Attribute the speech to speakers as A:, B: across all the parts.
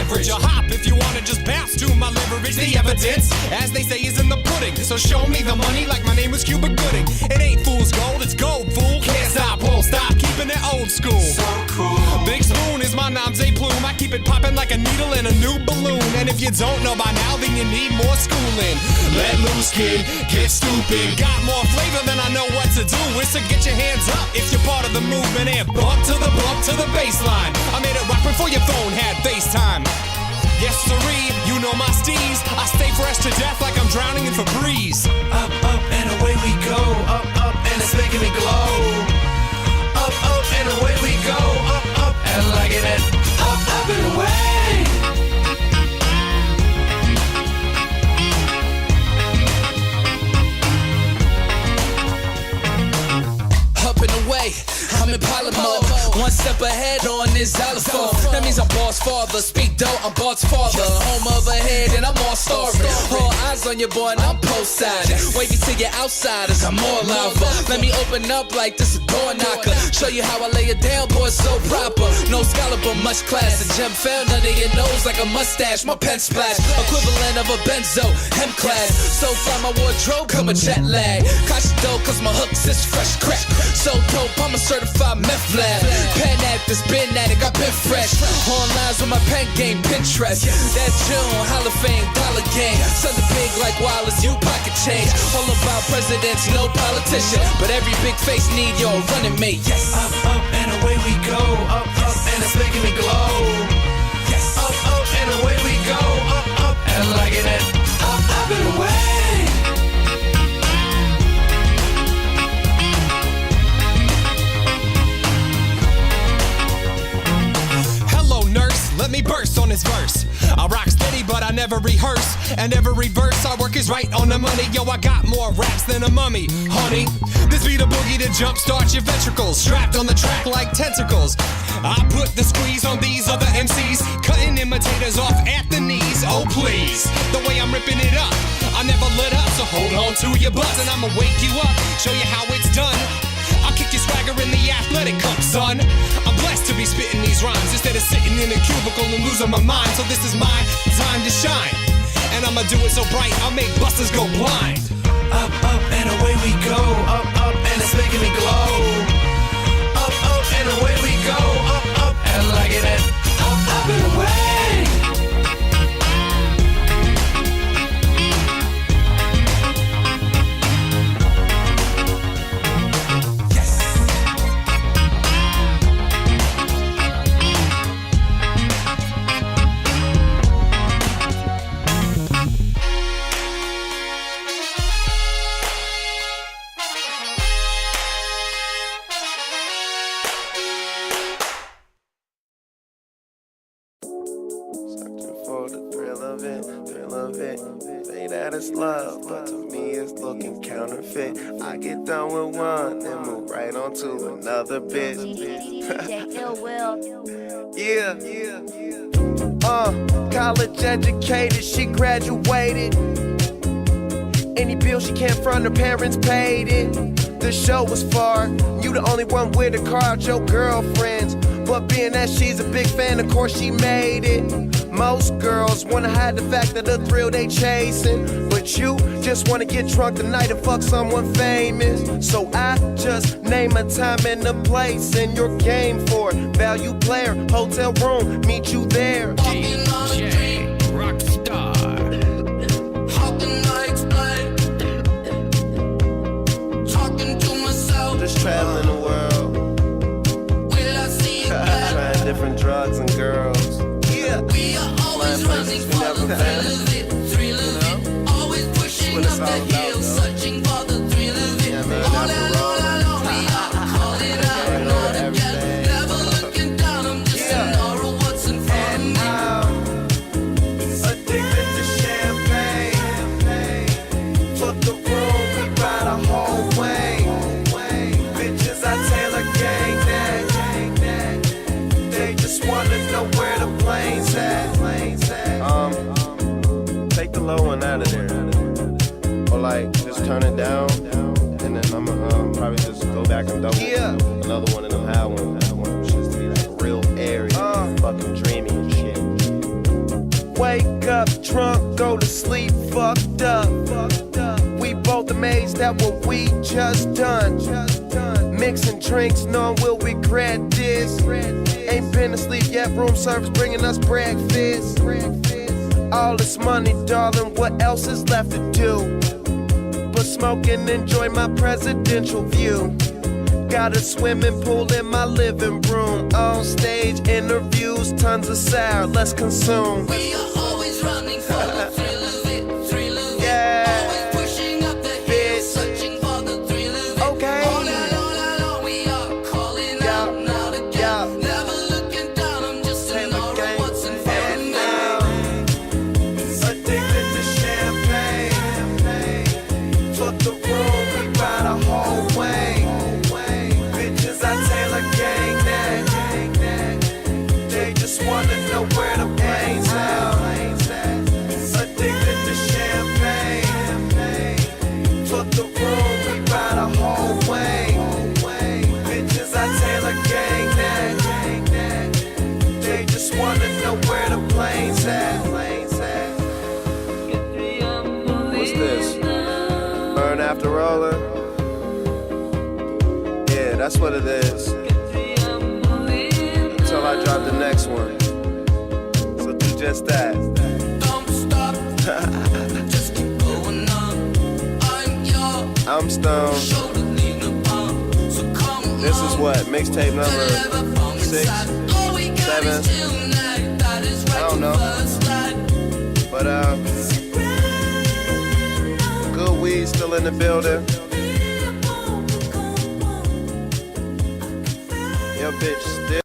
A: leverage. A hop if you wanna just bounce to my leverage. The evidence, as they say, is in the pudding. So show me the money like my name was Cuba Gooding. It ain't fool's gold, it's gold, fool. Can't stop, won't stop, keeping it old school. So cool. Big Spoon is my nom de plume. I keep it popping like a needle in a new balloon. And if you don't know by now, then you need more schooling. Let loose, kid, get stupid. Got more flavor than I know what to do. It's to get your hands up if you're part of the movement. And bump to the baseline. I made it rock before your phone had FaceTime. Yes, sirree, you know my steez. I stay fresh to death like I'm drowning in Febreze.
B: Up, up, and away we go. Up, up, and it's making me glow. Up, up, and away we go. Up, up, and like it. Up, up, and away.
C: Up and away, I'm in pilot mode. One step ahead on this xylophone. That means I'm boss father. Speak though, I'm boss father. Home of a head and I'm all starring. All eyes on your boy and I'm post-sided. Wavy to your outsiders, I'm more lava. Let me open up like this a door knocker. Show you how I lay it down, boy, so proper. No scholar but much class. The gem found under your nose like a mustache. My pen splash, equivalent of a benzo, hem class. So fly my wardrobe, come a jet lag. Cautious though, cause my hooks is fresh crack. So dope, I'm a certified meth lab. Pen actors, been at it, got been fresh. On lines with my pen game, Pinterest. That's June, Hall of Fame, dollar game. Something big like Wallace, you pocket change. All about presidents, no politician. But every big face need your running mate, yes.
B: Up, up, and away we go. Up, up, and it's making me glow.
C: Yes.
B: Up, up, and away we go. Up, up, and like it. Up, up, and away.
A: Let me burst on this verse. I rock steady, but I never rehearse. And every verse I work is right on the money. Yo, I got more raps than a mummy, honey. This be the boogie to jumpstart your ventricles. Strapped on the track like tentacles. I put the squeeze on these other MCs. Cutting imitators off at the knees. Oh, please. The way I'm ripping it up, I never let up. So hold on to your butts and I'ma wake you up. Show you how it's done. I'll kick your swagger in the athletic cup, son. I'm blessed to be spitting these rhymes instead of sitting in a cubicle and losing my mind. So this is my time to shine, and I'ma do it so bright I'll make busters go blind.
B: Up, up, and away we go. Up, up, and it's making me glow. Up, up, and away we go. Up, up, and like it. Up, up, and away.
D: Love, but to me it's looking counterfeit. I get done with one, then move right on to another bitch. College educated, she graduated. Any bill she can't front, her parents paid it. The show was far, you the only one with a car out your girlfriends. But being that she's a big fan, of course she made it. Most girls wanna hide the fact that the thrill they chasing, but you just wanna get drunk tonight and fuck someone famous. So I just name a time and a place, and you're game for it. Value player, hotel room, meet you there.
C: DJ Rockstar. How can I explain? Talking to myself.
D: Just traveling the world.
C: Will I see you again?
D: Trying different drugs and girls.
C: We are always running for the thrill of it, thrill of it. Always pushing up the hill, searching for the thrill of it. All alone, we are calling out, all together. Never looking down, I'm just an aura, what's in front of me.
D: Addicted to champagne. Fuck the room, we ride a whole way. Bitches, I tailor gang that. They just wanna know where the plane's at. Take the low one out of there, or like just turn it down, and then I'ma probably just go back and double another one of them high ones. I want them shits to be like real airy, fucking dreamy and shit. up drunk, go to sleep fucked up. We both amazed at what we just done. Mixing drinks, knowing we'll regret this. Ain't been asleep yet, room service bringing us breakfast. All this money, darling, what else is left to do? But smoke and enjoy my presidential view. Got a swimming pool in my living room. On stage interviews, tons of sour, let's consume.
C: We are always running for the thrill of it, thrill of it.
D: Yeah.
C: Always pushing up the hill, searching for the thrill of it.
D: Okay.
C: All along, we are calling out now to get. Never looking down, I'm just in awe of what's in front of me.
D: Addicted to champagne. Fuck the room, we ride a whole way. Bitches, I Taylor gang that. They just wanna know where the plane's at. Addicted to champagne. Fuck the room, we ride a whole way. Bitches, I Taylor gang that. They just wanna know where the plane's at. What's this? Burn after rolling? Yeah, that's what it is. Until I drop the next one. So do just that.
C: Don't stop, just keep going on.
D: I'm stoned.
C: Shoulder leaning upon, so come
D: This is
C: on.
D: what? Mixtape number 6, 7? I don't know. But good weed still in the building. Your bitch still.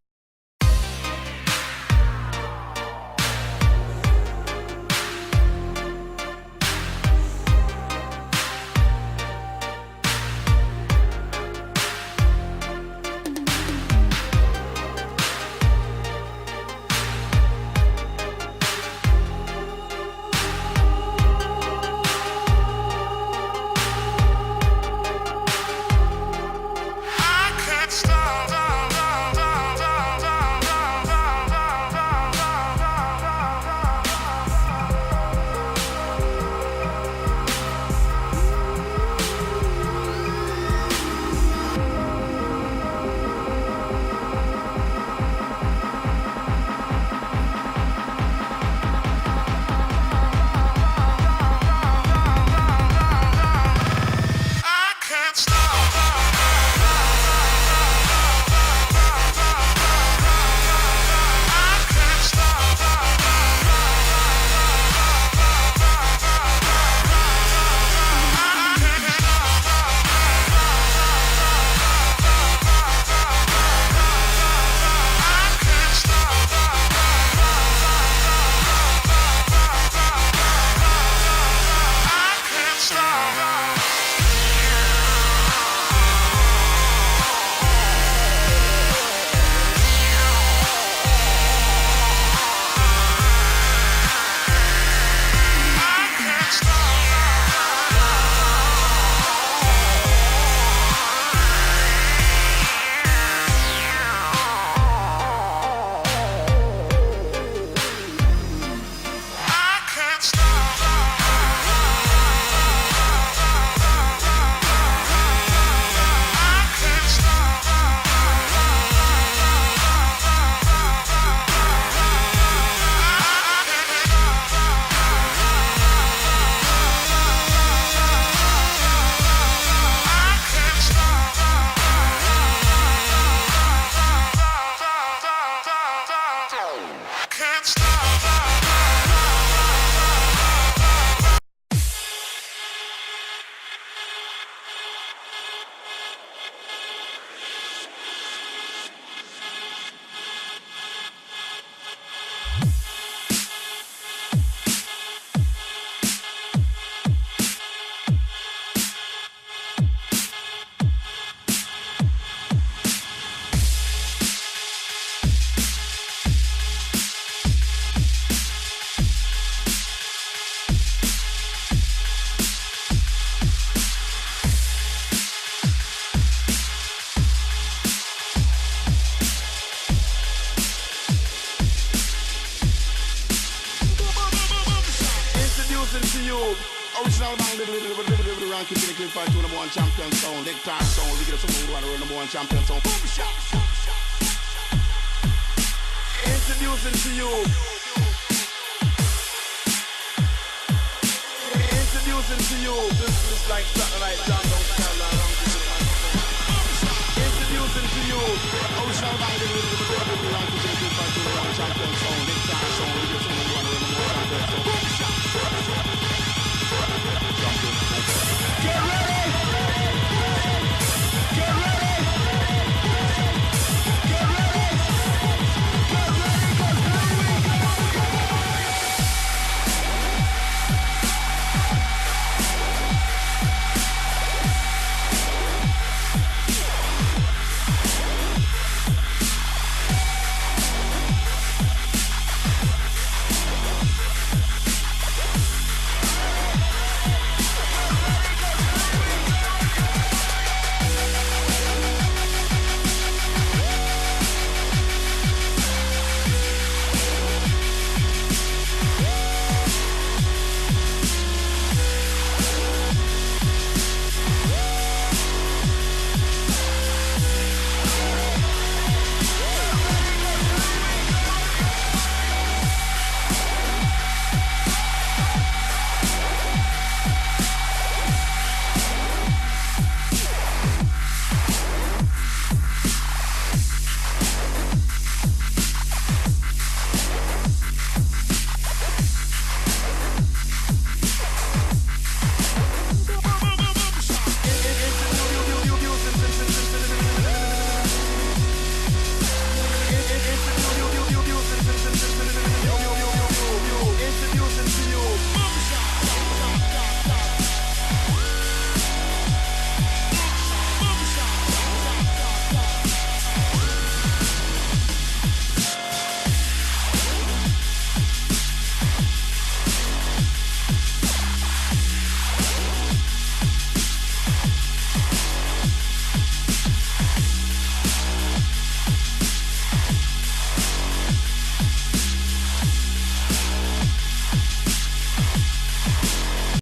E: I can't stop. Original bang, little ranking to the Khalifa, to number one champion sound, Nectar sound, we get us some more number one champion sound. Boom shot.
D: Introducing to you. Introducing to you. This is like something like John don't tell around. Introducing to you.
E: Original bang, little ranking to the Khalifa, to number one champion sound, Nectar sound, we get us some more number one champion sound. Boom shot.